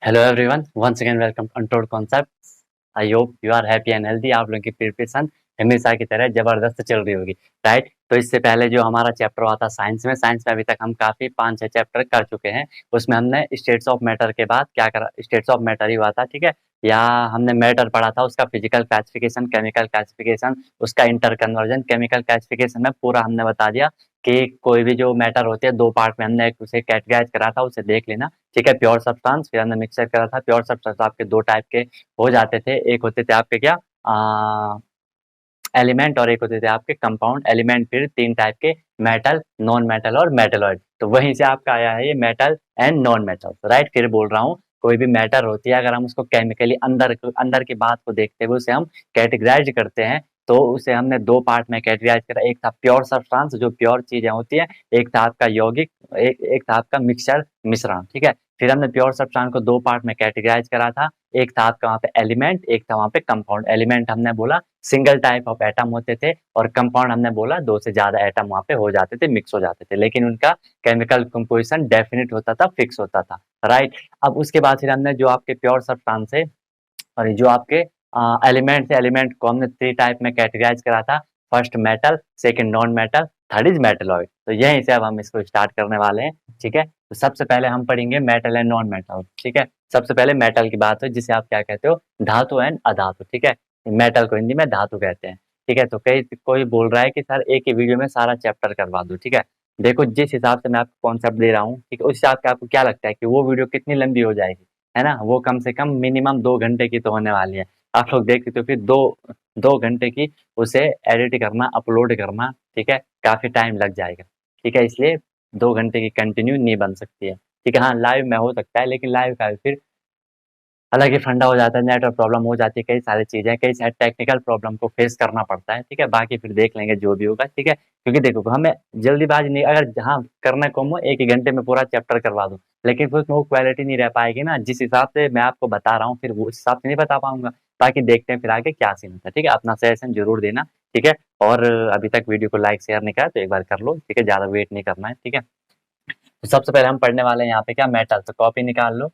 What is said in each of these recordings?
Hello everyone, once again welcome to untold concepts. I hope you are happy and healthy. आप लोगों की preparation हमेशा की तरह जबरदस्त चल रही होगी, राइट। तो इससे पहले जो हमारा चैप्टर हुआ था साइंस में अभी तक हम काफ़ी 5-6 चैप्टर कर चुके हैं। उसमें हमने स्टेट्स ऑफ मैटर के बाद क्या करा, स्टेट्स ऑफ मैटर ही हुआ था, ठीक है। या हमने मैटर पढ़ा था, उसका फिजिकल क्लासिफिकेशन, केमिकल क्लासिफिकेशन, उसका इंटर कन्वर्जन। केमिकल क्लासिफिकेशन में पूरा हमने बता दिया कि कोई भी जो मैटर होती है दो पार्ट में हमने एक उसे कैटेगराइज करा था, उसे देख लेना, ठीक है। प्योर सब्सटेंस, फिर हमने मिक्सचर करा था। प्योर सब्सटेंस आपके दो टाइप के हो जाते थे, एक होते थे आपके क्या एलिमेंट, और एक होते थे आपके कंपाउंड एलिमेंट। फिर तीन टाइप के, मेटल, नॉन मेटल और मेटलॉइड। तो वहीं से आपका आया है ये metal and non metal, right. फिर बोल रहा हूँ, कोई भी मैटर होती है अगर हम उसको केमिकली अंदर अंदर की बात को देखते हुए उसे हम कैटेगराइज करते हैं, तो उसे हमने दो पार्ट में कैटेगराइज करा। एक था प्योर सब्सटेंस, जो प्योर चीजें होती है। एक था आपका यौगिक, एक था आपका मिक्सचर, मिश्रण, ठीक है। फिर हमने प्योर सब्सटेंस को दो पार्ट में कैटेगराइज करा था। एक था आपका वहाँ पे एलिमेंट, एक था वहाँ पे कंपाउंड। एलिमेंट हमने बोला सिंगल टाइप ऑफ एटम होते थे, और कंपाउंड हमने बोला दो से ज्यादा एटम वहाँ पे हो जाते थे, मिक्स हो जाते थे, लेकिन उनका केमिकल कंपोजिशन डेफिनिट होता था, फिक्स होता था, राइट। अब उसके बाद फिर हमने जो आपके प्योर सब्सटेंस है और ये जो आपके एलिमेंट थे, एलिमेंट को हमने थ्री टाइप में कैटेगराइज करा था। First metal, second non metal, third is metalloid. तो यहीं से अब हम इसको स्टार्ट करने वाले हैं, ठीक है। तो सबसे पहले हम पढ़ेंगे मेटल एंड नॉन मेटल, ठीक है। सबसे पहले मेटल की बात हो, जिसे आप क्या कहते हो, धातु एंड अधातु, ठीक है। मेटल को हिंदी में धातु कहते हैं, ठीक है। तो कई कोई बोल रहा है कि सर एक ही वीडियो में सारा चैप्टर करवा दो, ठीक है। देखो, जिस हिसाब से मैं आपको कॉन्सेप्ट दे रहा हूँ, ठीक है, उस हिसाब से आपको क्या लगता है कि वो वीडियो कितनी लंबी हो जाएगी, है ना। वो कम से कम मिनिमम 2 घंटे की तो होने वाली है। आप लोग देख सकते हो, फिर दो दो घंटे की उसे एडिट करना, अपलोड करना, ठीक है, काफी टाइम लग जाएगा, ठीक है। इसलिए 2 घंटे की कंटिन्यू नहीं बन सकती है, ठीक है। हाँ, लाइव में हो सकता है, लेकिन लाइव का फिर हालाँकि फंडा हो जाता है, नेटवर्क प्रॉब्लम हो जाती है, कई सारी चीज़ें, कई सारे टेक्निकल प्रॉब्लम को फेस करना पड़ता है, ठीक है। बाकी फिर देख लेंगे जो भी होगा, ठीक है। क्योंकि देखो, हमें जल्दीबाज़ी नहीं, अगर जहाँ करना है कम हो, 1 ही घंटे में पूरा चैप्टर करवा दूँ, लेकिन फिर उसमें वो क्वालिटी नहीं रह पाएगी ना, जिस हिसाब से मैं आपको बता रहा हूँ, फिर वो उस हिसाब से नहीं बता पाऊँगा। बाकी देखते हैं फिर आगे क्या सीन होता है, ठीक है। अपना सजेशन ज़रूर देना, ठीक है। और अभी तक वीडियो को लाइक, शेयर नहीं करा तो एक बार कर लो, ठीक है, ज़्यादा वेट नहीं करना है, ठीक है। तो सबसे पहले हम पढ़ने वाले हैं यहाँ पे क्या, मेटल। तो कॉपी निकाल लो,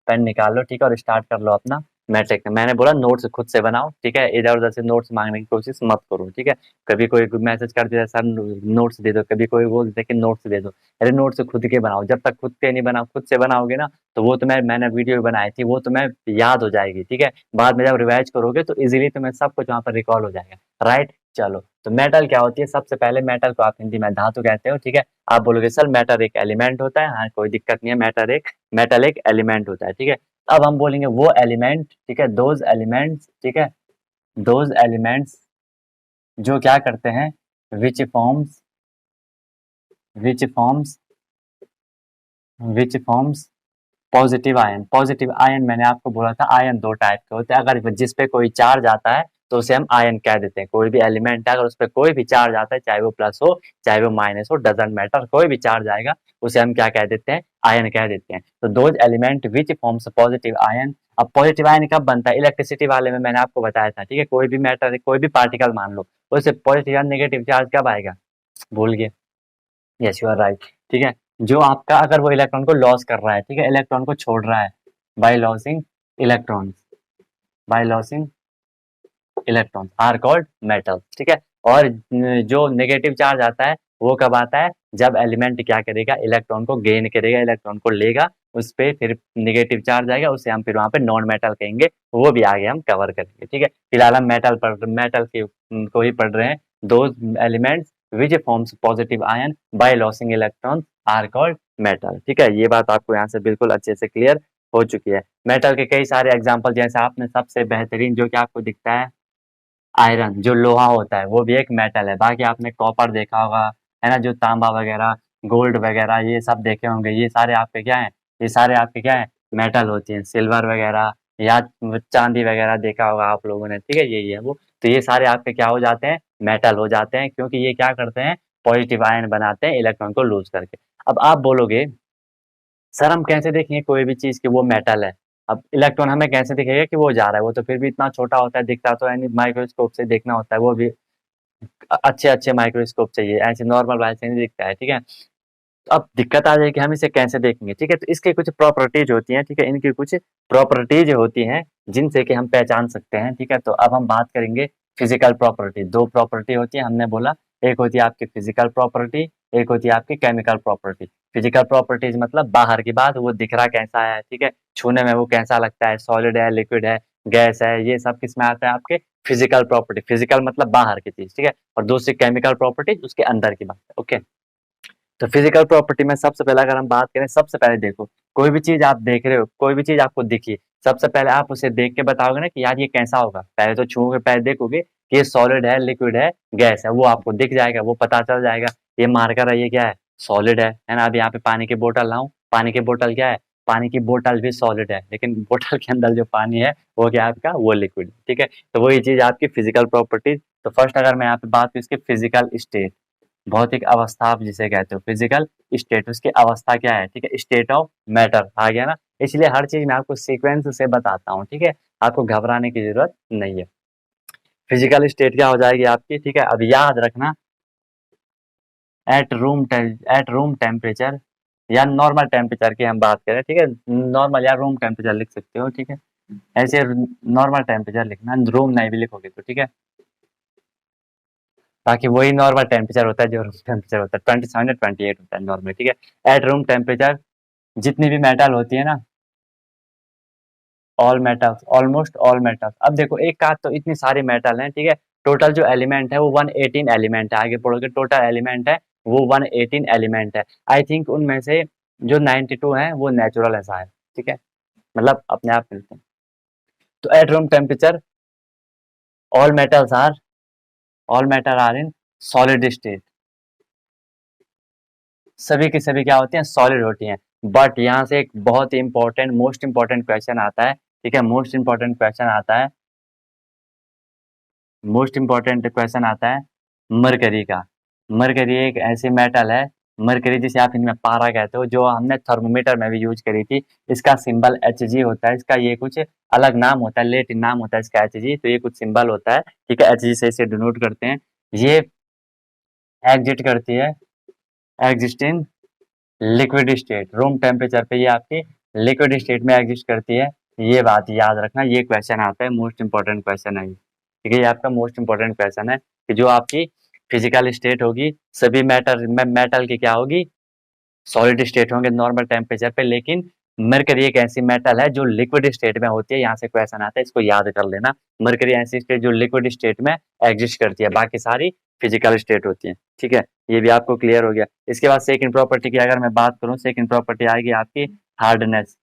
पेन निकाल लो, ठीक है, और स्टार्ट कर लो अपना मैट्रिक। मैंने बोला नोट्स खुद से बनाओ, ठीक है, इधर उधर से नोट्स मांगने की कोशिश मत करो, ठीक है। कभी कोई मैसेज कर देता सर नोट्स दे दो, कभी कोई बोल देता कि नोट्स दे दो। अरे नोट्स खुद के बनाओ, जब तक खुद के नहीं बनाओ, खुद से बनाओगे ना, तो वो तुम्हें, मैंने वीडियो बनाई थी, वो तुम्हें याद हो जाएगी, ठीक है। बाद में जब रिवाइज करोगे तो इजीली तुम्हें सब कुछ वहाँ पर रिकॉल हो जाएगा, राइट। चलो, तो मेटल क्या होती है, सबसे पहले मेटल को आप हिंदी में धातु कहते हो, ठीक है। आप बोलोगे सर मैटर एक एलिमेंट होता है, हाँ कोई दिक्कत नहीं है, मेटल एक एलिमेंट होता है, ठीक है। अब हम बोलेंगे वो एलिमेंट, ठीक है, दोज एलिमेंट्स, ठीक है, दोज एलिमेंट्स जो क्या करते हैं, which forms, which forms, which forms positive ion. Positive ion मैंने आपको बोला था, आयन दो टाइप के होते हैं। अगर जिस पे कोई चार्ज आता है तो उसे हम आयन कह देते हैं। कोई भी एलिमेंट है, अगर उस पर कोई भी चार्ज आता है, चाहे वो प्लस हो चाहे वो माइनस हो, डजेंट मैटर, कोई भी चार्ज आएगा उसे हम क्या कह देते हैं, आयन कह देते हैं। तो those element which forms positive ion. अब पॉजिटिव आयन कब बनता है, इलेक्ट्रिसिटी वाले में मैंने आपको बताया था, ठीक है। कोई भी मैटर, कोई भी पार्टिकल मान लो, उससे पॉजिटिव या नेगेटिव चार्ज कब आएगा, भूल गए। यस यू आर राइट, ठीक है। जो आपका, अगर वो इलेक्ट्रॉन को लॉस कर रहा है, ठीक है, इलेक्ट्रॉन को छोड़ रहा है, by losing electrons, by losing electrons are called metal, ठीक है। और जो नेगेटिव चार्ज आता है वो कब आता है, जब एलिमेंट क्या करेगा, इलेक्ट्रॉन को गेन करेगा, इलेक्ट्रॉन को लेगा, उस पे फिर नेगेटिव चार्ज आएगा, उसे हम फिर वहां पे नॉन मेटल कहेंगे। वो भी आगे हम कवर करेंगे, ठीक है। फिलहाल हम मेटल के को ही पढ़ रहे हैं। Those elements which forms positive ion by losing electron are called metal, ठीक है। ये बात आपको यहाँ से बिल्कुल अच्छे से क्लियर हो चुकी है। मेटल के कई सारे एग्जाम्पल, जैसे आपने सबसे बेहतरीन जो कि आपको दिखता है, आयरन, जो लोहा होता है, वो भी एक मेटल है। बाकी आपने कॉपर देखा होगा, है ना, जो तांबा वगैरह, गोल्ड वगैरह, ये सब देखे होंगे, ये सारे आपके क्या हैं, ये सारे आपके क्या है, मेटल होती हैं। सिल्वर वगैरह या चांदी वगैरह देखा होगा आप लोगों ने, ठीक है, यही है वो। तो ये सारे आपके क्या हो जाते हैं, मेटल हो जाते हैं, क्योंकि ये क्या करते हैं, पॉजिटिव आयन बनाते हैं इलेक्ट्रॉन को लूज करके। अब आप बोलोगे सर हम कैसे देखेंगे कोई भी चीज कि वो मेटल है। अब इलेक्ट्रॉन हमें कैसे दिखेगा कि वो जा रहा है, वो तो फिर भी इतना छोटा होता है, दिखता तो यानी माइक्रोस्कोप से देखना होता है, वो भी अच्छे अच्छे माइक्रोस्कोप चाहिए, ऐसे नॉर्मल वाले से नहीं दिखता है, ठीक है। तो अब दिक्कत आ जाएगी हम इसे कैसे देखेंगे, ठीक है। तो इसकी कुछ प्रॉपर्टीज होती हैं, ठीक है, इनकी कुछ प्रॉपर्टीज होती हैं जिनसे कि हम पहचान सकते हैं, ठीक है। तो अब हम बात करेंगे फिजिकल प्रॉपर्टी। दो प्रॉपर्टी होती है हमने बोला, एक होती है आपकी फिजिकल प्रॉपर्टी, एक होती है आपकी केमिकल प्रॉपर्टी। फिजिकल प्रॉपर्टीज मतलब बाहर की बात, वो दिख रहा कैसा है, ठीक है, छूने में वो कैसा लगता है, सॉलिड है, लिक्विड है, गैस है, ये सब किस में आता है आपके फिजिकल प्रॉपर्टी। फिजिकल मतलब बाहर की चीज, ठीक है, और दूसरी केमिकल प्रॉपर्टी उसके अंदर की बात है। ओके, तो फिजिकल प्रॉपर्टी में सबसे पहले अगर हम बात करें, सबसे पहले देखो कोई भी चीज आप देख रहे हो, कोई भी चीज आपको दिखी, सबसे पहले आप उसे देख के बताओगे ना कि यार ये कैसा होगा। पहले तो छूओगे, पहले देखोगे कि ये सॉलिड है, लिक्विड है, गैस है, वो आपको दिख जाएगा, वो पता चल जाएगा। ये मार्कर है, ये क्या है, सॉलिड है ना। अब यहाँ पे पानी की बोतल लाऊं, पानी की बोतल क्या है, पानी की बोतल भी सॉलिड है, लेकिन बोतल के अंदर जो पानी है वो क्या है आपका, वो लिक्विड, ठीक है। तो वही चीज आपकी फिजिकल प्रॉपर्टी। तो फर्स्ट अगर मैं यहाँ पे बात करूँ इसकी फिजिकल स्टेट, भौतिक अवस्था आप जिसे कहते हो, फिजिकल स्टेट, उसकी अवस्था क्या है, ठीक है, स्टेट ऑफ मैटर आ गया ना। इसलिए हर चीज मैं आपको सीक्वेंस से बताता हूँ, ठीक है, आपको घबराने की जरूरत नहीं है। फिजिकल स्टेट क्या हो जाएगी आपकी, ठीक है, अब याद रखना, एट रूम टेम्परेचर या नॉर्मल टेम्परेचर की हम बात करें, ठीक है, नॉर्मल या रूम टेम्परेचर लिख सकते हो, ठीक है, ऐसे नॉर्मल टेम्परेचर लिखना, रूम नहीं भी लिखोगे तो ठीक है। बाकी वही नॉर्मल टेम्परेचर होता है जो रूम टेम्परेचर होता है, 27 या 28 होता है नॉर्मल, ठीक है। एट रूम टेम्परेचर जितनी भी मेटल होती है ना, all metals, almost all metals. अब देखो एक का तो इतनी सारी मेटल हैं, ठीक है, टोटल जो एलिमेंट है वो 118 एलिमेंट है। आगे पढ़ोगे टोटल एलिमेंट है वो 118 एलिमेंट है। आई थिंक उनमें से जो 92 है वो नेचुरल ऐसा है, ठीक है, मतलब अपने आप मिलते हैं। तो at room temperature all metals are, all metal are in solid state, सभी की सभी क्या होती हैं, सॉलिड होती हैं। बट यहाँ से एक बहुत ही इंपॉर्टेंट, मोस्ट इंपॉर्टेंट क्वेश्चन आता है, ठीक है, मोस्ट इंपॉर्टेंट क्वेश्चन आता है, मोस्ट इंपॉर्टेंट क्वेश्चन आता है मरकरी का। मरकरी एक ऐसी मेटल है, मरकरी जिसे आप इनमें पारा कहते हो, जो हमने थर्मोमीटर में भी यूज करी थी। इसका सिंबल Hg होता है, इसका ये कुछ अलग नाम होता है, लेटिन नाम होता है इसका Hg, तो ये कुछ सिंबल होता है, ठीक है, Hg से इसे डिनोट करते हैं। ये एग्जिट करती है, exist in liquid state, room temperature पे ये आपकी लिक्विड स्टेट में एग्जिस्ट करती है। ये बात याद रखना, ये क्वेश्चन आता है, मोस्ट इंपॉर्टेंट क्वेश्चन है ये, ठीक है, ये आपका मोस्ट इंपॉर्टेंट क्वेश्चन है कि जो आपकी फिजिकल स्टेट होगी, सभी मैटर मेटल की क्या होगी, सॉलिड स्टेट होंगे नॉर्मल टेम्परेचर पे, लेकिन मरकरी एक ऐसी मेटल है जो लिक्विड स्टेट में होती है। यहाँ से क्वेश्चन आता है, इसको याद कर लेना, मरकरी ऐसी स्टेट जो लिक्विड स्टेट में एग्जिस्ट करती है, बाकी सारी फिजिकल स्टेट होती है, ठीक है। ये भी आपको क्लियर हो गया। इसके बाद सेकंड प्रॉपर्टी की अगर मैं बात करूँ, सेकंड प्रॉपर्टी आएगी आपकी हार्डनेस।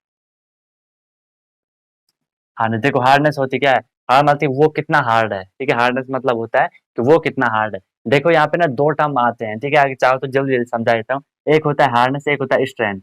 हार्डनेस, देखो हार्डनेस होती क्या है, हार्ड मतलब वो कितना हार्ड है, ठीक है, हार्डनेस मतलब होता है कि वो कितना हार्ड है। देखो यहाँ पे ना दो टर्म आते हैं, ठीक है, आगे चाहो तो जल्दी जल्दी समझा देता हूँ। एक होता है हार्डनेस, एक होता है स्ट्रेंथ।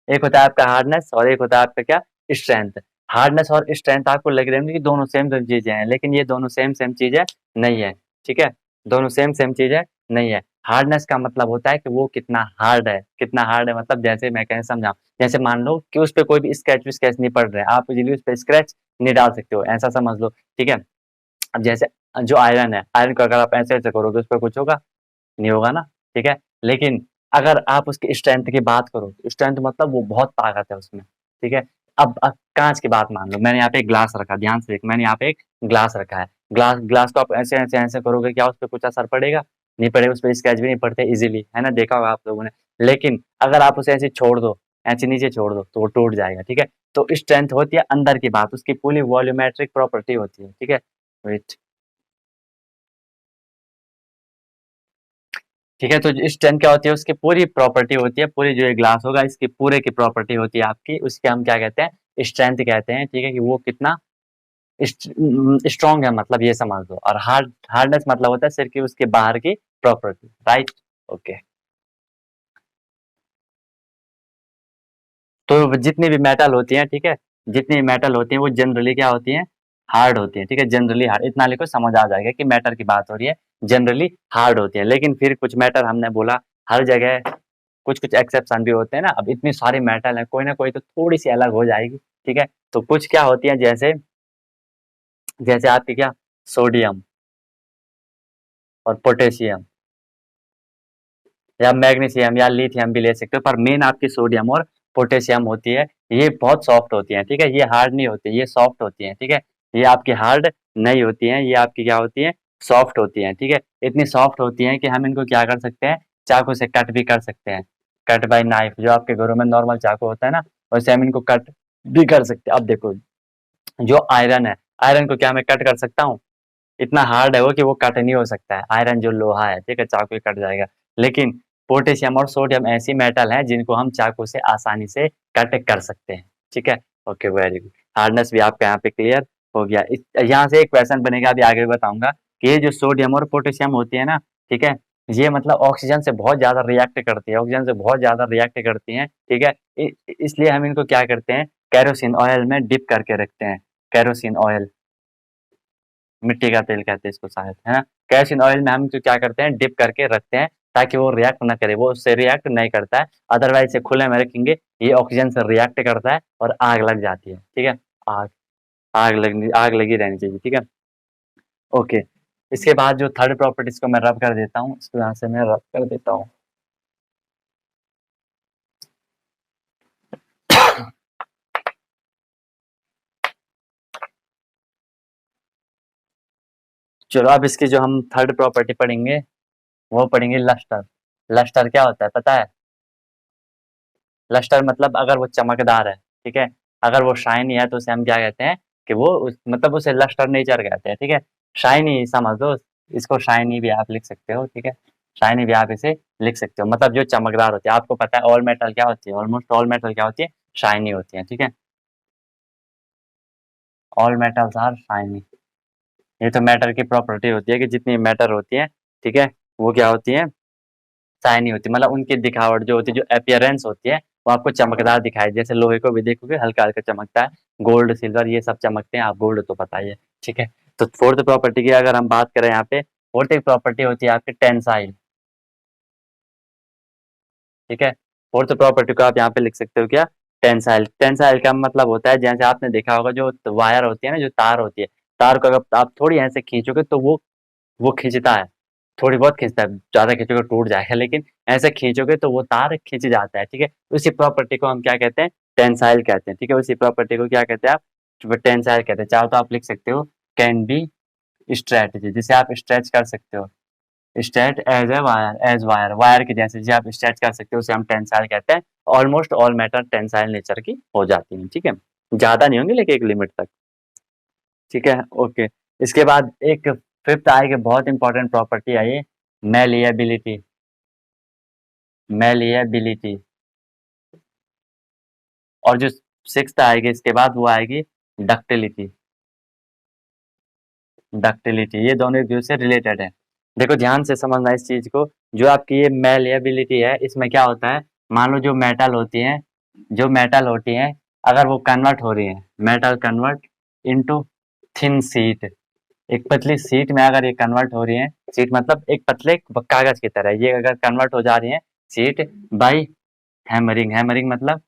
एक होता है आपका हार्डनेस और एक होता है आपका क्या, स्ट्रेंथ। हार्डनेस और स्ट्रेंथ आपको लग रही होंगी कि दोनों सेम सेम चीजें हैं, लेकिन ये दोनों सेम सेम चीजें नहीं है, ठीक है, दोनों सेम सेम चीजें नहीं है। हार्डनेस का मतलब होता है कि वो कितना हार्ड है, कितना हार्ड है, मतलब जैसे मैं कैसे समझाऊं, जैसे मान लो कि उस पर कोई भी स्केच नहीं पड़ रहा है, आप इजीली उस पर स्क्रैच नहीं डाल सकते हो, ऐसा समझ लो, ठीक है। अब जैसे जो आयरन है, आयरन को अगर आप ऐसे ऐसे करोगे उस पर कुछ होगा, नहीं होगा ना, ठीक है। लेकिन अगर आप उसकी स्ट्रेंथ की बात करो, स्ट्रेंथ मतलब वो बहुत ताकत है उसमें, ठीक है। अब कांच की बात मान लो, मैंने यहाँ पे एक ग्लास रखा, ध्यान से देख, मैंने यहाँ पे एक ग्लास रखा है, ग्लास ग्लास को आप ऐसे ऐसे ऐसे करोगे, क्या उस पर कुछ असर पड़ेगा, नहीं पड़ेगा, उस पर स्क्रैच भी नहीं पड़ते इजीली, है ना, देखा होगा आप लोगों ने। लेकिन अगर आप उसे ऐसे छोड़ दो, ऐसे नीचे छोड़ दो तो वो टूट जाएगा, ठीक है। तो स्ट्रेंथ होती है अंदर की बात, उसकी पूरी वॉल्यूमेट्रिक प्रॉपर्टी होती है, ठीक है। वेट, ठीक है, तो स्ट्रेंथ क्या होती है, उसकी पूरी प्रॉपर्टी होती है, पूरी जो ये ग्लास होगा इसकी पूरे की प्रॉपर्टी होती है आपकी, उसके हम क्या कहते हैं, स्ट्रेंथ कहते हैं, ठीक है, कि वो कितना स्ट्रॉन्ग है, मतलब ये समझ लो। और हार्डनेस मतलब होता है सिर्फ कि उसके बाहर की प्रॉपर्टी, राइट। ओके, तो जितनी भी मेटल होती हैं, ठीक है, जितनी भी मेटल होती हैं वो जनरली क्या होती हैं, हार्ड होती हैं, ठीक है, जनरली हार्ड, इतना लिखो समझ आ जाएगा कि मैटर की बात हो रही है, जनरली हार्ड होती है। लेकिन फिर कुछ मैटर हमने बोला हर जगह कुछ कुछ एक्सेप्शन भी होते हैं ना, अब इतनी सारी मेटल है, कोई ना कोई तो थोड़ी सी अलग हो जाएगी, ठीक है। तो कुछ क्या होती है, जैसे जैसे आपकी क्या, सोडियम और पोटेशियम, या मैग्नीशियम या लिथियम भी ले सकते हो, पर मेन आपकी सोडियम और पोटेशियम होती है, ये बहुत सॉफ्ट होती है, ठीक है, ये हार्ड नहीं होती, ये सॉफ्ट होती है, ठीक है, ये आपकी हार्ड नहीं होती है, ये आपकी क्या होती है, सॉफ्ट होती है, ठीक है, इतनी सॉफ्ट होती है कि हम इनको क्या कर सकते हैं, चाकू से कट भी कर सकते हैं, कट बाय नाइफ, जो आपके घरों में नॉर्मल चाकू होता है ना, वैसे हम इनको कट भी कर सकते हैं। अब देखो, जो आयरन है, आयरन को क्या मैं कट कर सकता हूँ? इतना हार्ड है वो कि वो कट नहीं हो सकता है, आयरन जो लोहा है, ठीक है, चाकू ही कट जाएगा। लेकिन पोटेशियम और सोडियम ऐसी मेटल हैं जिनको हम चाकू से आसानी से कट कर सकते हैं, ठीक है। ओके, वेरी गुड, हार्डनेस भी आपका यहाँ पे क्लियर हो गया। इस यहाँ से एक क्वेश्चन बनेगा, अभी आगे बताऊंगा कि ये जो सोडियम और पोटेशियम होती है ना, ठीक है, ये मतलब ऑक्सीजन से बहुत ज्यादा रिएक्ट करती है, ऑक्सीजन से बहुत ज्यादा रिएक्ट करती हैं, ठीक है, इसलिए हम इनको क्या करते हैं, कैरोसिन ऑयल में डिप करके रखते हैं, कैरोसिन ऑयल, मिट्टी का तेल कहते हैं इसको शायद, है ना। कैरोसिन ऑयल में हम जो क्या करते हैं, डिप करके रखते हैं ताकि वो रिएक्ट ना करे, वो उससे रिएक्ट नहीं करता है, अदरवाइज इसे खुले में रखेंगे, ये ऑक्सीजन से रिएक्ट करता है और आग लग जाती है, ठीक है। आग, आग लगी रहनी चाहिए, ठीक है। ओके, इसके बाद जो थर्ड प्रॉपर्टीज को मैं रब कर देता हूँ, इसको यहाँ से मैं रब कर देता हूँ। चलो, अब इसकी जो हम थर्ड प्रॉपर्टी पढ़ेंगे वो पढ़ेंगे लस्टर। लस्टर क्या होता है पता है? लस्टर मतलब अगर वो चमकदार है, ठीक है, अगर वो शाइनी है तो उसे हम क्या कहते हैं कि वो मतलब उसे लस्टर नेचर कहते हैं, ठीक है। शाइनी समझ लो, इसको शाइनी भी आप लिख सकते हो, ठीक है, शाइनी भी आप इसे लिख सकते हो, मतलब जो चमकदार होती है। आपको पता है ऑल मेटल क्या होती है, ऑलमोस्ट ऑल मेटल क्या होती है, शाइनी होती है, ठीक है, ऑल मेटल्स आर शाइनी। ये तो मैटर की प्रॉपर्टी होती है कि जितनी मैटर होती है, ठीक है, वो क्या होती है, शाइनी होती है, मतलब उनकी दिखावट जो होती है, जो अपीयरेंस होती है, वो आपको चमकदार दिखाई, जैसे लोहे को भी देखोगे हल्का हल्का चमकता है, गोल्ड सिल्वर ये सब चमकते हैं, आप गोल्ड तो पता ही है, ठीक है। तो फोर्थ प्रॉपर्टी की अगर हम बात करें यहाँ पे, फोर्थ एक प्रॉपर्टी होती है आपकी टेंसाइल, ठीक है, फोर्थ प्रॉपर्टी को आप यहाँ पे लिख सकते हो क्या, टेंसाइल। टेंसाइल का मतलब होता है, जैसे आपने देखा होगा जो वायर होती है ना, जो तार होती है, तार को अगर आप थोड़ी ऐसे खींचोगे तो वो खींचता है, थोड़ी बहुत खींचता है, ज़्यादा खींचोगे टूट जाएगा, लेकिन ऐसे खींचोगे तो वो तार खींच जाता है, ठीक है। उसी प्रॉपर्टी को हम क्या कहते हैं, टेंसाइल कहते हैं, ठीक है, उसी प्रॉपर्टी को क्या कहते हैं आप, टेंसाइल कहते हैं। चाहो तो आप लिख सकते हो कैन बी स्ट्रेटजी, जिसे आप स्ट्रेच कर सकते हो, straight as a wire, as wire, wire के जैसे जिसे आप स्ट्रेच कर सकते हो, उसे हम टेंसाइल कहते हैं। Almost all matter tensile nature की हो जाती है, ठीक है, ज़्यादा नहीं होंगी लेकिन एक लिमिट तक, ठीक है। ओके, इसके बाद एक फिफ्थ आएगी, बहुत इंपॉर्टेंट प्रॉपर्टी है ये, मेलिएबिलिटी, मेलिएबिलिटी। और जो सिक्स्थ आएगी इसके बाद वो आएगी डक्टिलिटी, डक्टिलिटी, ये दोनों एक दूसरे से रिलेटेड है। देखो ध्यान से समझना इस चीज को, जो आपकी ये मेलिएबिलिटी है, इसमें क्या होता है, मान लो जो मेटल होती है, जो मेटल होती है, अगर वो कन्वर्ट हो रही है, metal convert into thin sheet, एक पतली शीट में अगर ये कन्वर्ट हो रही है, शीट मतलब एक पतले कागज की तरह, ये अगर कन्वर्ट हो जा रही है शीट बाई हैमरिंग, हैमरिंग मतलब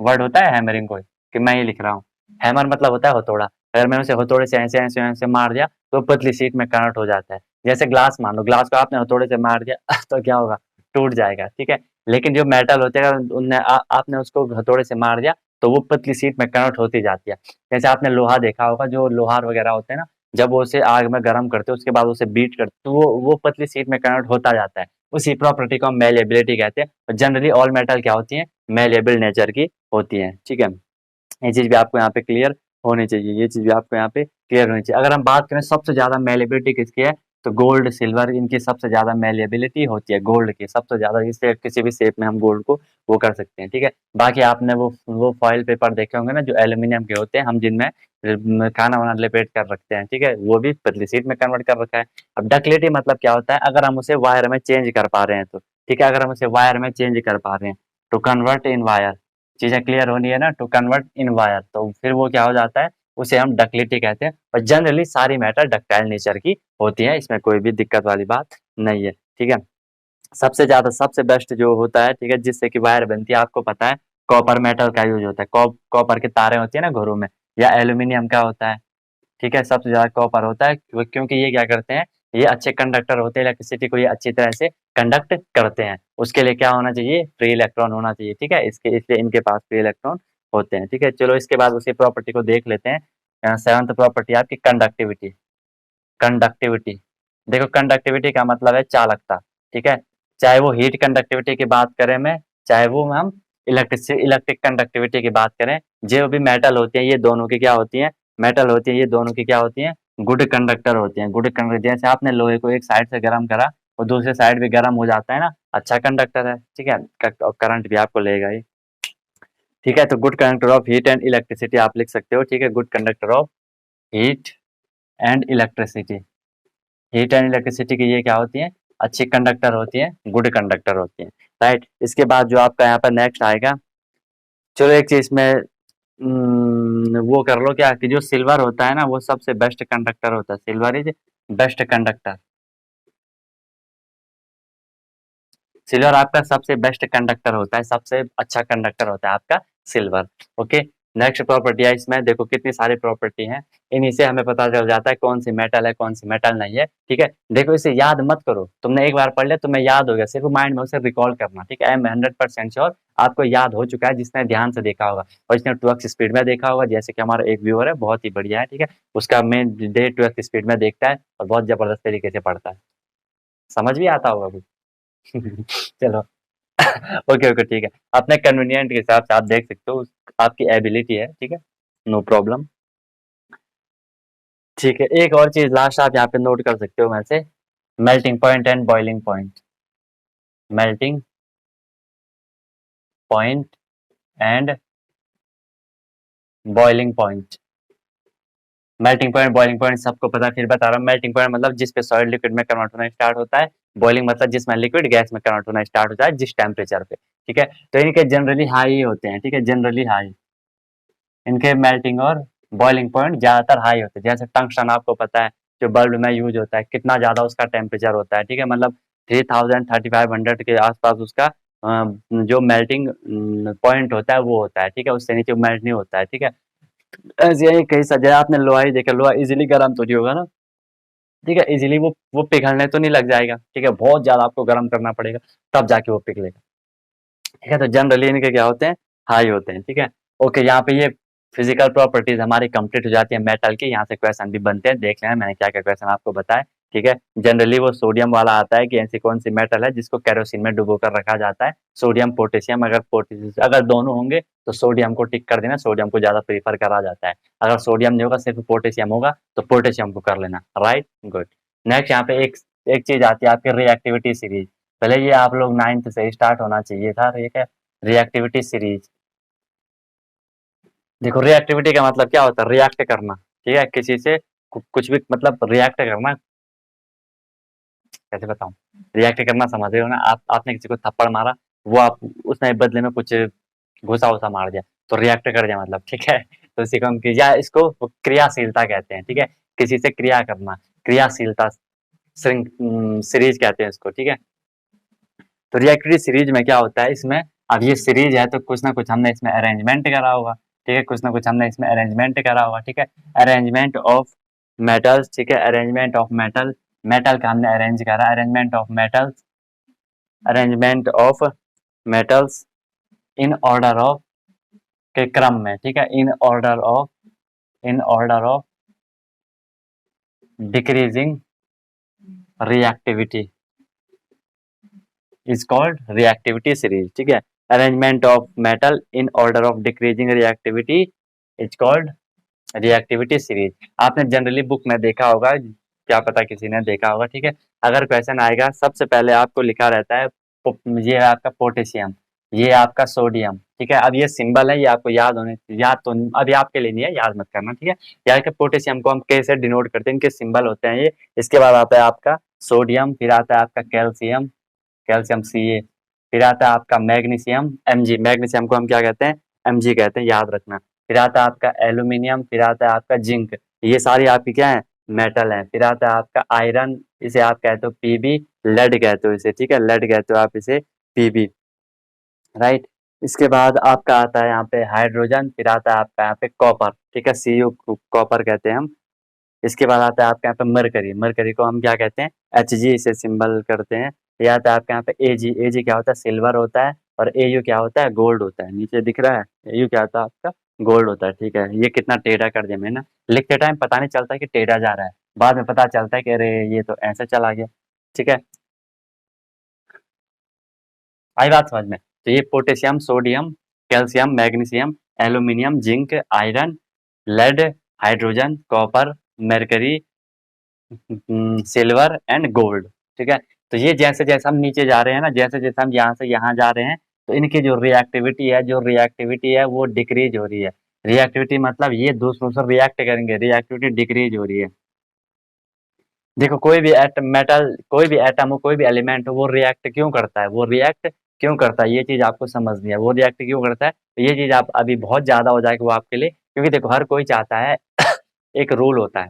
वर्ड होता है हैमरिंग कोई, कि मैं ये लिख रहा हूँ, हैमर मतलब होता है हथौड़ा, अगर मैंने उसे हथौड़े से ऐसे ऐसे ऐसे मार दिया तो पतली शीट में कन्वर्ट हो जाता है। जैसे ग्लास मान लो, ग्लास को आपने हथौड़े से मार दिया तो क्या होगा, टूट जाएगा, ठीक है। लेकिन जो मेटल होते हैं उनने आपने उसको हथौड़े से मार दिया तो वो पतली शीट में कन्वर्ट होती जाती है। जैसे आपने लोहा देखा होगा, जो लोहार वगैरह होते हैं ना, जब वो उसे आग में गर्म करते हैं उसके बाद उसे बीट करते तो वो पतली शीट में कन्वर्ट होता जाता है, उसी प्रॉपर्टी को हम मेलिएबिलिटी कहते हैं। जनरली ऑल मेटल क्या होती है, मेलिएबल नेचर की होती है, ठीक है। ये चीज़ भी आपको यहाँ पे क्लियर होनी चाहिए, ये चीज़ भी आपको यहाँ पे क्लियर होनी चाहिए। अगर हम बात करें सबसे ज़्यादा मेलेबिलिटी किसकी है, तो गोल्ड सिल्वर इनकी सबसे ज़्यादा मेलेबिलिटी होती है, गोल्ड की सबसे ज़्यादा, इससे किसी भी शेप में हम गोल्ड को वो कर सकते हैं, ठीक है। बाकी आपने वो फॉइल पेपर देखे होंगे ना, जो एल्यूमिनियम के होते हैं, हम जिनमें खाना वाना लपेट कर रखते हैं, ठीक है, वो भी पतली शीट में कन्वर्ट कर रखा है। अब डक्टिलिटी मतलब क्या होता है, अगर हम उसे वायर में चेंज कर पा रहे हैं तो, ठीक है, अगर हम उसे वायर में चेंज कर पा रहे हैं तो कन्वर्ट इन वायर, चीजें क्लियर होनी है ना, टू कन्वर्ट इन वायर, तो फिर वो क्या हो जाता है, उसे हम डक्टिलिटी कहते हैं। और जनरली सारी मैटर डक्टाइल नेचर की होती है, इसमें कोई भी दिक्कत वाली बात नहीं है, ठीक है। सबसे ज्यादा सबसे बेस्ट जो होता है, ठीक है, जिससे कि वायर बनती है, आपको पता है कॉपर मेटल का यूज होता है, कॉपर के तारे होती है ना घरों में, या एल्यूमिनियम का होता है, ठीक है, सबसे ज्यादा कॉपर होता है, क्योंकि ये क्या करते हैं, ये अच्छे कंडक्टर होते हैं, इलेक्ट्रिसिटी को ये अच्छी तरह से कंडक्ट करते हैं। उसके लिए क्या होना चाहिए, फ्री इलेक्ट्रॉन होना चाहिए, ठीक है, इसके इसलिए इनके पास फ्री इलेक्ट्रॉन होते हैं, ठीक है। चलो इसके बाद उसी प्रॉपर्टी को देख लेते हैं। सेवंथ प्रॉपर्टी आपकी कंडक्टिविटी। कंडक्टिविटी, देखो कंडक्टिविटी का मतलब है चालकता, ठीक है। चाहे वो हीट कंडक्टिविटी की बात करें मैं, चाहे वो हम इलेक्ट्रिक कंडक्टिविटी की बात करें, जो भी मेटल होती है ये दोनों की क्या होती है, मेटल होती है, ये दोनों की क्या होती है, गुड कंडक्टर होते हैं। गुड कंडक्टर, जैसे आपने लोहे को एक साइड से गर्म करा और दूसरे साइड भी गर्म हो जाता है ना, अच्छा कंडक्टर है, ठीक है, करंट भी आपको लेगा ही, ठीक है। तो good conductor of heat and electricity आप लिख सकते हो, ठीक है, good conductor of heat and electricity. Heat and electricity की ये क्या होती है, अच्छी कंडक्टर होती है, गुड कंडक्टर होती है, राइट। इसके बाद जो आपका यहाँ पर नेक्स्ट आएगा, चलो एक चीज में वो कर लो क्या, कि जो सिल्वर होता है ना वो सबसे बेस्ट कंडक्टर होता है, silver is best conductor. Silver आपका सबसे बेस्ट कंडक्टर होता है, सबसे अच्छा कंडक्टर होता है आपका सिल्वर, ओके। नेक्स्ट प्रॉपर्टी है, इसमें देखो कितनी सारी प्रॉपर्टी हैं, इन्हीं से हमें पता चल जाता है कौन सी मेटल है कौन सी मेटल नहीं है, ठीक है। देखो इसे याद मत करो, तुमने एक बार पढ़ लिया तुम्हें याद हो गया, सिर्फ माइंड में उसे रिकॉल करना, ठीक है। आई एम 100% श्योर आपको याद हो चुका है जिसने ध्यान से देखा होगा और जिसने 2x स्पीड में देखा होगा, जैसे कि हमारा एक व्यूअर है, बहुत ही बढ़िया है, ठीक है, उसका मेन डे 2x स्पीड में देखता है और बहुत जबरदस्त तरीके से पढ़ता है, समझ भी आता होगा कुछ। चलो, ओके ओके ठीक है, अपने कन्वीनियंट के हिसाब से आप देख सकते हो, आपकी एबिलिटी है, ठीक है, नो प्रॉब्लम, ठीक है। एक और चीज लास्ट आप यहाँ पे नोट कर सकते हो वैसे, melting point and boiling point. Melting point and boiling point. Melting point boiling point सबको पता है, फिर बता रहा हूँ। मेल्टिंग पॉइंट मतलब जिस पे सॉलिड लिक्विड में कन्वर्ट होना स्टार्ट होता है, बॉइलिंग मतलब जिसमें लिक्विड गैस में कन्वर्ट होना स्टार्ट होता है जिस टेम्परेचर पे, ठीक है। तो इनके जनरली हाई होते हैं, ठीक है, जनरली हाई, इनके मेल्टिंग और बॉइलिंग पॉइंट ज्यादातर हाई होते हैं। जैसे टंगस्टन आपको पता है जो बल्ब में यूज होता है, कितना ज्यादा उसका टेम्परेचर होता है, ठीक है, मतलब 3000 3500 के आसपास उसका जो मेल्टिंग पॉइंट होता है वो होता है, ठीक है, उससे नीचे मेल्ट नहीं होता है, ठीक है। ऐसे ही कई सजा आपने लोहा ही देखा, लोहा इजीली गर्म तो नहीं होगा ना, ठीक है, इजीली वो पिघलने तो नहीं लग जाएगा, ठीक है, बहुत ज्यादा आपको गर्म करना पड़ेगा तब जाके वो पिघलेगा, ठीक है। तो जनरली इनके क्या होते हैं, हाई होते हैं, ठीक है। ओके, यहाँ पे ये फिजिकल प्रॉपर्टीज हमारी कंप्लीट हो जाती है मेटल की, यहाँ से क्वेश्चन भी बनते हैं, देख लेना मैंने क्या क्या क्वेश्चन आपको बताया, ठीक है। जनरली वो सोडियम वाला आता है कि ऐसी कौन सी मेटल है जिसको केरोसिन में डुबो कर रखा जाता है, सोडियम पोटेशियम, अगर दोनों होंगे तो सोडियम को टिक कर देना, सोडियम को ज्यादा प्रीफर करा जाता है। अगर सोडियम नहीं होगा सिर्फ पोटेशियम होगा तो पोटेशियम को कर लेना, राइट, गुड। नेक्स्ट यहाँ पे एक एक चीज आती है आपकी रिएक्टिविटी सीरीज, पहले ये आप लोग 9th से स्टार्ट होना चाहिए था, ठीक है, रिएक्टिविटी सीरीज। देखो रिएक्टिविटी का मतलब क्या होता है, रिएक्ट करना, ठीक है, किसी से कुछ भी मतलब रिएक्ट करना, कैसे बताऊं, रिएक्ट करना समझ रहे हो ना, आप आपने किसी को थप्पड़ मारा, वो आप उसने बदले में कुछ घुसा उसा मार दिया तो रिएक्ट कर दिया मतलब, ठीक है। तो इसी को हम या इसको क्रियाशीलता कहते हैं, ठीक है, किसी से क्रिया करना, क्रियाशीलता सीरीज कहते हैं इसको, ठीक है। तो रिएक्टिविटी सीरीज में क्या होता है, इसमें अब ये सीरीज है तो कुछ ना कुछ हमने इसमें अरेंजमेंट करा होगा, ठीक है, कुछ ना कुछ हमने इसमें अरेंजमेंट करा होगा, ठीक है, अरेंजमेंट ऑफ मेटल्स, ठीक है, अरेंजमेंट ऑफ मेटल, मेटल का हमने अरेंज करा, arrangement of metals, arrangement of metals in order of, के क्रम में, ठीक है, in order of decreasing reactivity is called reactivity series, ठीक है। Arrangement of metal in order of decreasing reactivity is called reactivity series. आपने generally book में देखा होगा, क्या पता किसी ने देखा होगा, ठीक है। अगर क्वेश्चन आएगा सबसे पहले आपको लिखा रहता है ये है आपका पोटेशियम, ये आपका सोडियम, ठीक है। अब ये सिंबल है, ये आपको याद होने, याद तो अभी आपके लिए नहीं है, याद मत करना, ठीक है। याद के पोटेशियम को हम कैसे डिनोट करते हैं, इनके सिंबल होते हैं ये। इसके बाद आता है आपका सोडियम, फिर आता है आपका कैल्शियम, कैल्शियम Ca, फिर आता है आपका मैग्नीशियम Mg, मैग्नीशियम को हम क्या कहते हैं, Mg कहते हैं, याद रखना। फिर आता है आपका एल्यूमिनियम, फिर आता है आपका जिंक, ये सारी आपकी क्या है, मेटल है। फिर आता है आपका आयरन, इसे आप कहते हो Pb, लेड कहते हो इसे, ठीक है, लेड कहते हो आप इसे Pb, राइट। इसके बाद आपका आता है यहाँ पे हाइड्रोजन, फिर आता है आपका यहाँ पे कॉपर, ठीक है, Cu कॉपर कहते हैं हम, इसके बाद आता है आपके यहाँ पे मरकरी। मरकरी को हम क्या कहते हैं, Hg से सिंबल करते हैं। ये आता है आपके यहाँ पे Ag। Ag क्या होता है, सिल्वर होता है। और Au क्या होता है, गोल्ड होता है। नीचे दिख रहा है, Au क्या होता है आपका, गोल्ड होता है। ठीक है, ये कितना टेढ़ा कर दिया मैंने, लिखते टाइम पता नहीं चलता कि टेढ़ा जा रहा है, बाद में पता चलता है कि अरे ये तो ऐसे चला गया। ठीक है, आई बात समझ में। तो ये potassium, sodium, calcium, magnesium, aluminium, zinc, iron, lead, hydrogen, copper, mercury, silver and gold. ठीक है, तो ये जैसे जैसे हम नीचे जा रहे हैं ना, जैसे जैसे हम यहाँ से यहाँ जा रहे हैं, तो इनकी जो रिएक्टिविटी है वो डिक्रीज हो रही है। रिएक्टिविटी मतलब ये दूसरों से रिएक्ट करेंगे, रिएक्टिविटी डिक्रीज हो रही है। देखो कोई भी एटम मेटल, कोई भी एटम हो, कोई भी एलिमेंट हो, वो रिएक्ट क्यों करता है, वो रिएक्ट क्यों करता है, ये चीज आपको समझनी है। वो रिएक्ट क्यों करता है, तो ये चीज आप अभी बहुत ज्यादा हो जाएगी वो आपके लिए, क्योंकि देखो हर कोई चाहता है एक रूल होता है,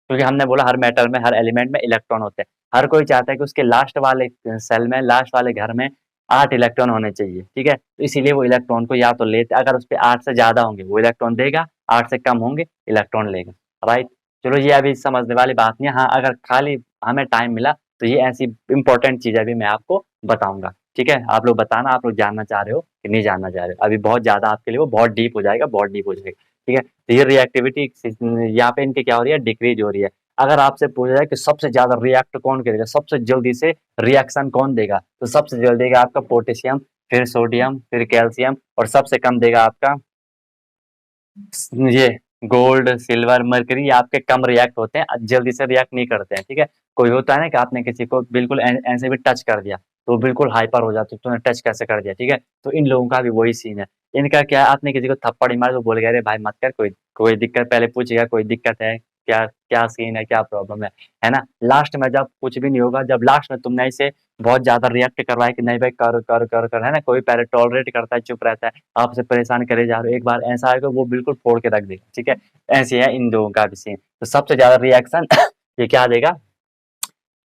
क्योंकि हमने बोला हर मेटल में, हर एलिमेंट में इलेक्ट्रॉन होते हैं। हर कोई चाहता है कि उसके लास्ट वाले सेल में, लास्ट वाले घर में 8 इलेक्ट्रॉन होने चाहिए। ठीक है, तो इसीलिए वो इलेक्ट्रॉन को या तो लेते, अगर उस पे 8 से ज्यादा होंगे वो इलेक्ट्रॉन देगा, 8 से कम होंगे इलेक्ट्रॉन लेगा। राइट, चलो ये अभी समझने वाली बात नहीं है। हाँ, अगर खाली हमें टाइम मिला तो ये ऐसी इंपॉर्टेंट चीजें भी मैं आपको बताऊंगा। ठीक है, आप लोग बताना, आप लोग जानना चाह रहे हो कि नहीं जानना चाह रहे हो। अभी बहुत ज्यादा आपके लिए वो बहुत डीप हो जाएगा, बहुत डीप हो जाएगा। ठीक है, तो ये रिएक्टिविटी यहाँ पे इनकी क्या हो रही है, डिक्रीज हो रही है। अगर आपसे पूछा जाए कि सबसे ज्यादा रिएक्ट कौन करेगा, सबसे जल्दी से रिएक्शन कौन देगा, तो सबसे जल्दी देगा आपका पोटेशियम, फिर सोडियम, फिर कैल्शियम, और सबसे कम देगा आपका ये गोल्ड, सिल्वर, मरकरी। ये आपके कम रिएक्ट होते हैं, जल्दी से रिएक्ट नहीं करते हैं। ठीक है, कोई होता है ना कि आपने किसी को बिल्कुल ऐसे भी टच कर दिया तो वो बिल्कुल हाइपर हो जाता है, तूने टच कैसे कर दिया। ठीक है, तो इन लोगों का भी वही सीन है। इनका क्या है, आपने किसी को थप्पड़ ही मारा तो बोल गया अरे भाई मत कर, कोई कोई दिक्कत, पहले पूछेगा कोई दिक्कत है क्या, क्या सीन है, क्या प्रॉब्लम है ना। लास्ट में जब कुछ भी नहीं होगा, जब लास्ट में तुमने इसे बहुत ज्यादा रिएक्ट करवाया कि नहीं भाई कर कर कर कर, है ना, कोई पहले टॉलरेट करता है, चुप रहता है, आपसे परेशान करे जा रहे हो, एक बार ऐसा आएगा वो बिल्कुल फोड़ के रख देगा। ठीक है, ऐसे है इन लोगों का भी सीन। तो सबसे ज्यादा रिएक्शन ये क्या देगा,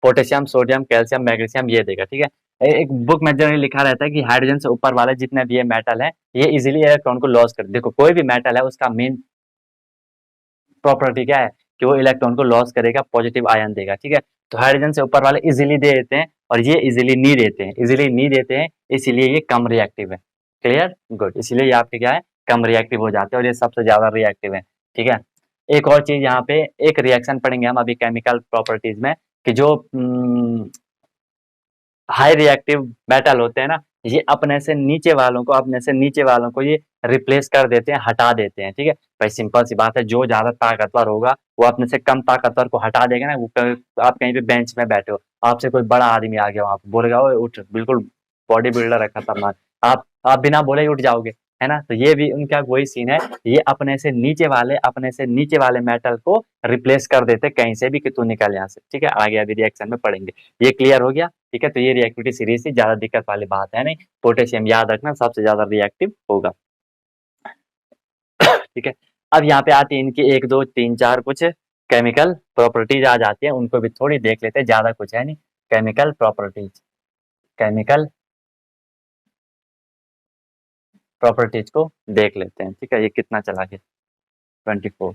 पोटेशियम, सोडियम, कैल्शियम, मैग्नीशियम, ये देगा। ठीक है, एक बुक में जनरली लिखा रहता है कि हाइड्रोजन से ऊपर वाले जितने भी ये मेटल है, ये इजीली इलेक्ट्रॉन को लॉस कर, देखो कोई भी मेटल है उसका मेन प्रॉपर्टी क्या है कि वो इलेक्ट्रॉन को लॉस करेगा, पॉजिटिव आयन देगा। ठीक है, तो हाइड्रोजन से ऊपर वाले इजीली दे देते हैं और ये इजीली नहीं देते हैं, इजीली नहीं देते हैं, इसीलिए ये कम रिएक्टिव है। क्लियर, गुड, इसलिए ये आपके क्या है, कम रिएक्टिव हो जाते हैं और ये सबसे ज्यादा रिएक्टिव है। ठीक है, एक और चीज यहाँ पे, एक रिएक्शन पढ़ेंगे हम अभी केमिकल प्रॉपर्टीज में, कि जो हाई रिएक्टिव मेटल होते हैं ना, ये अपने से नीचे वालों को ये रिप्लेस कर देते हैं, हटा देते हैं। ठीक है भाई, सिंपल सी बात है, जो ज्यादा ताकतवर होगा वो अपने से कम ताकतवर को हटा देगा ना। आप कहीं पे बेंच में बैठे हो, आपसे कोई बड़ा आदमी आ गया, वहां पे बोलेगा ओए उठ, बिल्कुल बॉडी बिल्डर है खतरनाक, आप बिना बोले ही उठ जाओगे, है ना। तो ये भी उनका वही सीन है, ये अपने से नीचे वाले मेटल को रिप्लेस कर देते कहीं से भी कि तू निकल यहाँ से। ठीक है, आगे अभी रिएक्शन में पढ़ेंगे। ये क्लियर हो गया। ठीक है, तो ये रिएक्टिविटी सीरीज थी, ज्यादा दिक्कत वाली बात है नहीं। पोटेशियम याद रखना सबसे ज्यादा रिएक्टिव होगा। ठीक है, अब यहाँ पे आती है इनकी 1 2 3 4 कुछ केमिकल प्रॉपर्टीज आ जाती है, उनको भी थोड़ी देख लेते हैं, ज्यादा कुछ है नहीं। केमिकल प्रॉपर्टीज, केमिकल प्रॉपर्टीज को देख लेते हैं। ठीक है, ये कितना चला गया, 24।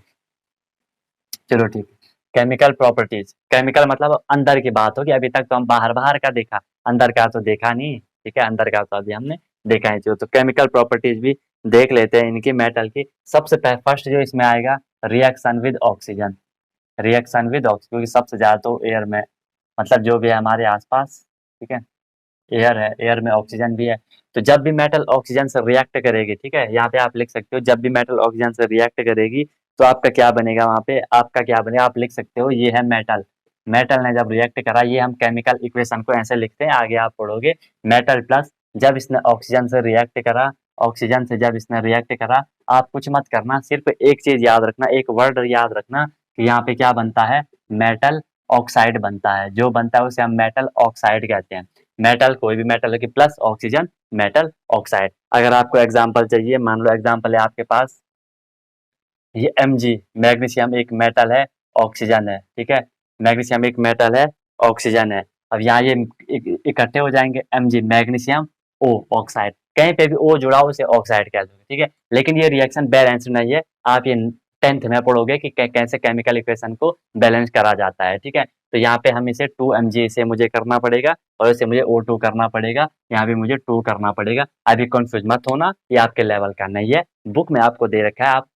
चलो ठीक है, केमिकल प्रॉपर्टीज, केमिकल मतलब अंदर की बात होगी। अभी तक तो हम बाहर बाहर का देखा, अंदर का तो देखा नहीं। ठीक है, अंदर का तो अभी हमने देखा ही। तो केमिकल प्रॉपर्टीज भी देख लेते हैं इनकी मेटल की। सबसे फर्स्ट जो इसमें आएगा, reaction with oxygen. Reaction with oxygen, क्योंकि सबसे ज्यादा तो एयर में, मतलब जो भी है हमारे आसपास, ठीक है, एयर है, एयर में ऑक्सीजन भी है। तो जब भी मेटल ऑक्सीजन से रिएक्ट करेगी, ठीक है, यहाँ पे आप लिख सकते हो जब भी मेटल ऑक्सीजन से रिएक्ट करेगी तो आपका क्या बनेगा, वहां पे आपका क्या बनेगा, आप लिख सकते हो ये है मेटल। मेटल ने जब रिएक्ट करा, ये हम केमिकल इक्वेशन को ऐसे लिखते हैं, आगे आप पढ़ोगे। मेटल प्लस, जब इसने ऑक्सीजन से रिएक्ट करा, ऑक्सीजन से जब इसने रिएक्ट करा, आप कुछ मत करना, सिर्फ एक चीज याद रखना, एक वर्ड याद रखना कि यहाँ पे क्या बनता है, मेटल ऑक्साइड बनता है। जो बनता है उसे हम मेटल ऑक्साइड कहते हैं। मेटल, कोई भी मेटल है कि प्लस ऑक्सीजन, मेटल ऑक्साइड। अगर आपको एग्जांपल चाहिए, मान लो एग्जांपल है आपके पास ये Mg, मैग्नीशियम एक मेटल है, ऑक्सीजन है। ठीक है, मैग्नीशियम एक मेटल है, ऑक्सीजन है। अब यहाँ ये इकट्ठे हो जाएंगे, Mg मैग्नीशियम, O ऑक्साइड, कहीं पे भी O जुड़ा हो उसे ऑक्साइड कह दोगे। ठीक है, लेकिन ये रिएक्शन बैलेंस्ड नहीं है, आप ये 10th में पढ़ोगे कि कैसे केमिकल इक्वेशन को बैलेंस करा जाता है, ठीक है। तो यहाँ पे हम इसे 2 mg से मुझे करना पड़ेगा और इसे मुझे O2 करना पड़ेगा, यहाँ भी मुझे 2 करना पड़ेगा। अभी कंफ्यूज मत होना, ये आपके लेवल का नहीं है, बुक में आपको दे रखा है, आप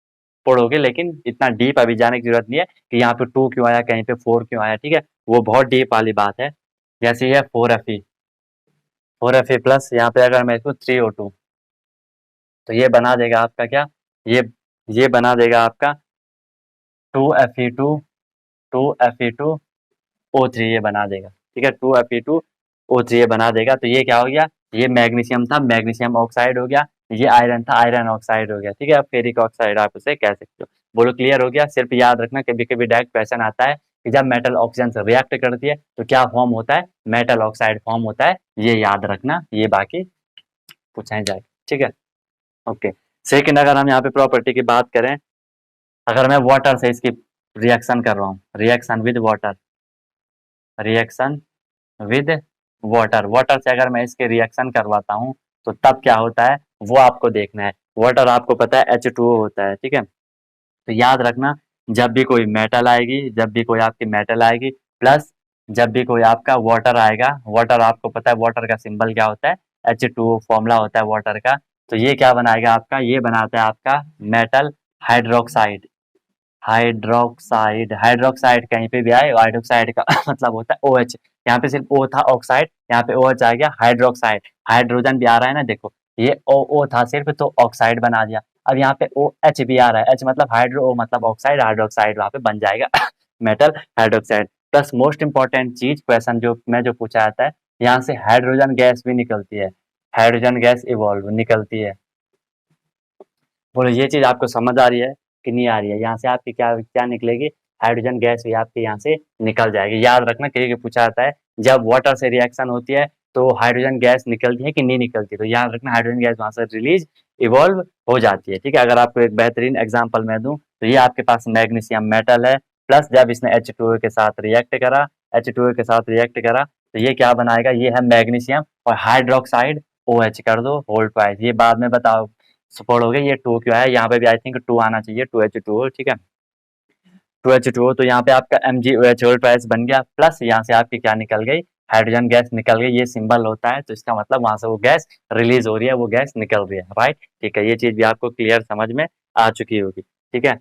पढ़ोगे, लेकिन इतना डीप अभी जाने की जरूरत नहीं है कि यहाँ पे 2 क्यों आया, कहीं पे 4 क्यों आया, ठीक है। वो बहुत डीप वाली बात है। जैसे ये 4Fe प्लस, यहाँ पे अगर मैं इसको 3O2, तो ये बना देगा आपका क्या, ये ये बना देगा आपका 2Fe2 2Fe2O3, ये बना देगा, ठीक है। 2Fe2O3 ये बना देगा। तो ये क्या हो गया, ये मैग्नीशियम था, मैग्नीशियम ऑक्साइड हो गया। ये आयरन था, आयरन ऑक्साइड हो गया, ठीक है। अब फेरिक ऑक्साइड आप उसे कह सकते हो। बोलो क्लियर हो गया। सिर्फ याद रखना, कभी कभी डायरेक्ट क्वेश्चन आता है कि जब मेटल ऑक्सीजन से रिएक्ट करती है तो क्या फॉर्म होता है, मेटल ऑक्साइड फॉर्म होता है, ये याद रखना, ये बाकी पूछा जाएगा, ठीक है। ओके, सेकंड अगर हम यहाँ पे प्रॉपर्टी की बात करें, अगर मैं वाटर से इसकी रिएक्शन कर रहा हूँ, reaction with water, reaction with water, water से अगर मैं इसके रिएक्शन करवाता हूँ तो तब क्या होता है वो आपको देखना है। वाटर आपको पता है H2O होता है, ठीक है। तो याद रखना, जब भी कोई मेटल आएगी, जब भी कोई आपकी मेटल आएगी, प्लस जब भी कोई आपका वाटर आएगा, वाटर आपको पता है वाटर का सिंबल क्या होता है, H2O फॉर्मूला होता है वाटर का। तो ये क्या बनाएगा आपका, ये बनाता है आपका मेटल हाइड्रोक्साइड, हाइड्रोक्साइड, हाइड्रोक्साइड कहीं पे भी आए, हाइड्रोक्साइड का मतलब होता है OH। यहाँ पे सिर्फ O था ऑक्साइड, यहाँ पे OH आ गया हाइड्रोक्साइड, हाइड्रोजन भी आ रहा है ना, देखो ये O था सिर्फ तो ऑक्साइड बना दिया। अब यहाँ पे OH भी आ रहा है, H मतलब हाइड्रो, O मतलब ऑक्साइड, हाइड्रोक्साइड वहाँ पे बन जाएगा metal hydroxide. Plus most important चीज क्वेश्चन जो पूछा जाता है, यहाँ से हाइड्रोजन गैस भी निकलती है, हाइड्रोजन गैस इवॉल्व निकलती है। बोलो ये चीज आपको समझ आ रही है कि नहीं आ रही है। यहाँ से आपकी क्या क्या निकलेगी, हाइड्रोजन गैस भी आपके यहाँ से निकल जाएगी। याद रखना, कहीं पूछा जाता है जब वाटर से रिएक्शन होती है तो हाइड्रोजन गैस निकलती है कि नहीं निकलती, तो याद रखना हाइड्रोजन गैस वहां से रिलीज इवॉल्व हो जाती है, ठीक है। अगर आपको एक बेहतरीन एग्जाम्पल मैं दूं तो ये आपके पास मैग्नीशियम मेटल है, प्लस जब इसने H2O के साथ रिएक्ट करा, H2O के साथ रिएक्ट करा तो ये क्या बनाएगा, ये है मैग्नीशियम और हाइड्रोक्साइड OH कर दो होल ट्वाइस। ये बाद में बताओ सपोर्ट हो गया, ये 2 क्यों है, यहाँ पे भी आई थिंक 2 आना चाहिए, 2H2O, ठीक है। 2H2O, तो यहाँ पे आपका MgOH होल ट्वाइस बन गया, प्लस यहाँ से आपकी क्या निकल गई, हाइड्रोजन गैस निकल गई। ये सिंबल होता है तो इसका मतलब वहां से वो गैस रिलीज हो रही है, वो गैस निकल रही है, राइट, ठीक है। ये चीज भी आपको क्लियर समझ में आ चुकी होगी, ठीक है।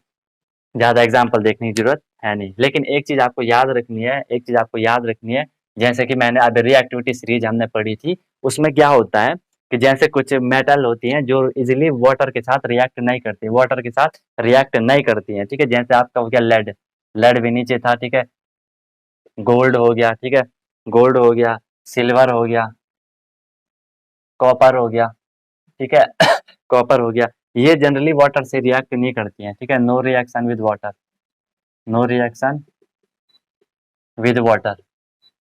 ज्यादा एग्जाम्पल देखने की जरूरत है नहीं, लेकिन एक चीज आपको याद रखनी है, एक चीज आपको याद रखनी है, जैसे कि मैंने अभी रिएक्टिविटी सीरीज हमने पढ़ी थी, उसमें क्या होता है कि जैसे कुछ मेटल होती हैं जो इजीली वाटर के साथ रिएक्ट नहीं करती, वाटर के साथ रिएक्ट नहीं करती हैं, ठीक है। जैसे आपका हो गया लेड, लेड भी नीचे था, ठीक है। गोल्ड हो गया, ठीक है, गोल्ड हो गया, सिल्वर हो गया, कॉपर हो गया, ठीक है कॉपर हो गया। ये जनरली वाटर से रिएक्ट नहीं करती हैं, ठीक है। No reaction with water, no reaction with water.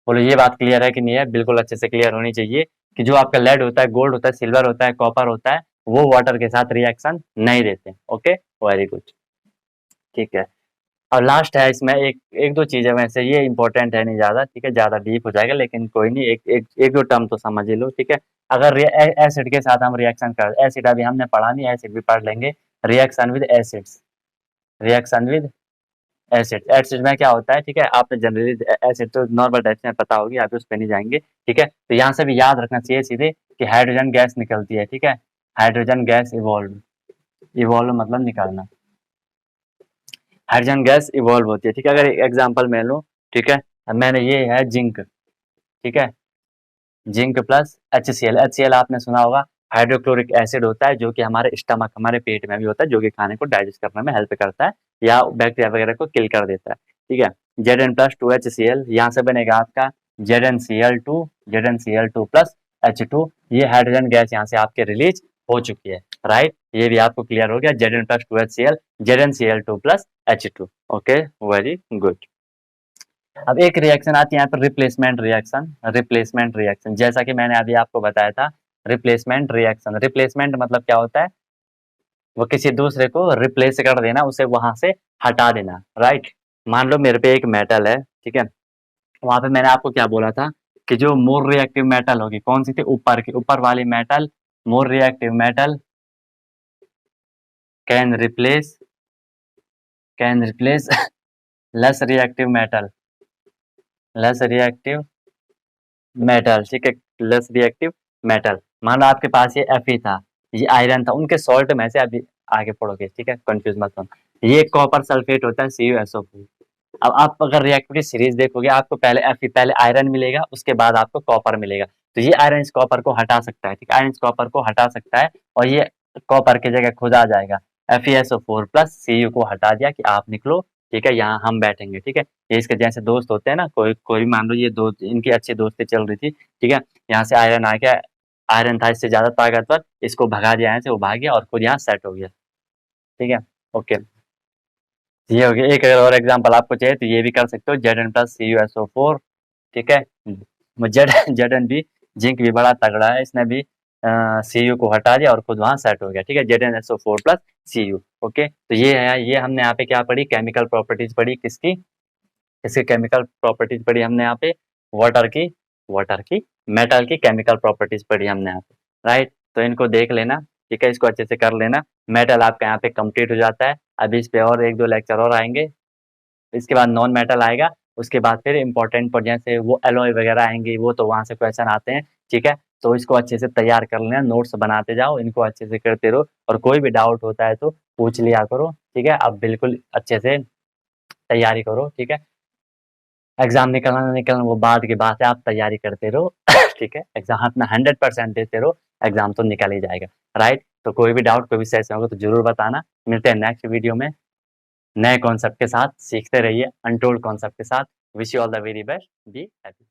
बोलो ये बात क्लियर है कि नहीं है, बिल्कुल अच्छे से क्लियर होनी चाहिए कि जो आपका लेड होता है, गोल्ड होता है, सिल्वर होता है, कॉपर होता है, वो वाटर के साथ रिएक्शन नहीं देते। ओके, वेरी गुड, ठीक है। और लास्ट है इसमें एक एक दो चीजें, वैसे ये इंपॉर्टेंट है नहीं ज्यादा, ठीक है, ज्यादा डीप हो जाएगा, लेकिन कोई नहीं, एक दो टर्म तो समझ ही लो, ठीक है। अगर एसिड के साथ हम रिएक्शन कर, एसिड अभी हमने पढ़ा नहीं, एसिड भी पढ़ लेंगे। Reaction with acids, reaction with acid, acid में क्या होता है, ठीक है। आपने जनरली एसिड तो नॉर्मल टाइप में पता होगी, आप उस पर नहीं जाएंगे, ठीक है। तो यहाँ से भी याद रखना चाहिए सीधे कि हाइड्रोजन गैस निकलती है, ठीक है। हाइड्रोजन गैस इवॉल्व, इवॉल्व मतलब निकालना, हाइड्रोजन गैस इवॉल्व होती है, ठीक है। अगर एग्जाम्पल मैं लूँ, ठीक है, मैंने ये है जिंक, ठीक है, जिंक प्लस HCl, HCl आपने सुना होगा, हाइड्रोक्लोरिक एसिड होता है जो कि हमारे स्टमक, हमारे पेट में भी होता है, जो कि खाने को डाइजेस्ट करने में हेल्प करता है या बैक्टीरिया वगैरह को किल कर देता है, ठीक है। Zn+2HCl, यहाँ से बनेगा आपका ZnCl2, ZnCl2 प्लस H2, ये हाइड्रोजन गैस यहाँ से आपके रिलीज हो चुकी है, राइट। ये भी आपको क्लियर हो गया, Zn+2HCl, ZnCl2 plus H2। Okay, very good. अब एक रिएक्शन आती है यहाँ पर रिप्लेसमेंट रिएक्शन, रिप्लेसमेंट रिएक्शन जैसा कि मैंने अभी आपको बताया था, रिप्लेसमेंट रिएक्शन, रिप्लेसमेंट मतलब क्या होता है, वो किसी दूसरे को रिप्लेस कर देना, उसे वहां से हटा देना, राइट। मान लो मेरे पे एक मेटल है, ठीक है, वहां पे मैंने आपको क्या बोला था कि जो मोर रिएक्टिव मेटल होगी, कौन सी थी, ऊपर की, ऊपर वाली metal, more reactive metal can replace can replace less reactive metal, less reactive metal, ठीक है, लेस रिएक्टिव मेटल। मान लो आपके पास ये Fe था, ये आयरन था, उनके सॉल्ट में से अभी आगे पढ़ोगे, ठीक है, कंफ्यूज मत होना। ये कॉपर सल्फेट होता है CuSO4। अब आप अगर रिएक्टिव की सीरीज देखोगे, आपको पहले Fe, पहले आयरन मिलेगा, उसके बाद आपको कॉपर मिलेगा। तो ये आयरन इस कॉपर को हटा सकता है, ठीक है, आयरन इस कॉपर को हटा सकता है और ये कॉपर की जगह खुद आ जाएगा। FeSO4 प्लस Cu को हटा दिया कि आप निकलो, ठीक है, यहाँ हम बैठेंगे, ठीक है। ये इसके जैसे दोस्त होते हैं ना, कोई कोई मान लो ये दो इनकी अच्छी दोस्ती चल रही थी, ठीक है, यहाँ से आयरन आ गया, आयरन था इससे ज्यादा ताकतवर, इसको भगा दिया, यहाँ से वो भाग गया और खुद यहाँ सेट हो गया, ठीक है। ओके, ये हो गया। एक अगर और एग्जांपल आपको चाहिए तो ये भी कर सकते हो, Zn प्लस CuSO4, ठीक है। Zn भी जिंक भी बड़ा तगड़ा है, इसने भी Cu को हटा दिया और खुद वहां सेट हो गया, ठीक है, ZnSO4 प्लस Cu। ओके, तो ये है, ये हमने यहाँ पे क्या पढ़ी, केमिकल प्रॉपर्टीज पढ़ी, किसकी, इसके केमिकल प्रॉपर्टीज पढ़ी हमने यहाँ पे, वाटर की, वाटर की, मेटल की केमिकल प्रॉपर्टीज पढ़ी हमने यहाँ पे, राइट। तो इनको देख लेना, ठीक है, इसको अच्छे से कर लेना। मेटल आपका यहाँ पे कंप्लीट हो जाता है। अभी इस पे और एक दो लेक्चर और आएंगे, इसके बाद नॉन मेटल आएगा, उसके बाद फिर इंपॉर्टेंट पर जैसे वो एलॉय वगैरह आएंगे, वो तो वहां से क्वेश्चन आते हैं, ठीक है। तो इसको अच्छे से तैयार कर लेना, नोट्स बनाते जाओ, इनको अच्छे से करते रहो, और कोई भी डाउट होता है तो पूछ लिया करो, ठीक है। अब बिल्कुल अच्छे से तैयारी करो, ठीक है। एग्जाम निकलना ना निकलना वो बाद की बात है, आप तैयारी करते रहो। ठीक है, एग्जाम अपना 100% देते रहो, एग्जाम तो निकल ही जाएगा, राइट। तो कोई भी डाउट, कोई भी सेशन होगा तो जरूर बताना। मिलते हैं नेक्स्ट वीडियो में नए कॉन्सेप्ट के साथ, सीखते रहिए अनटोल्ड कॉन्सेप्ट के साथ। Wish you all the very best, be happy.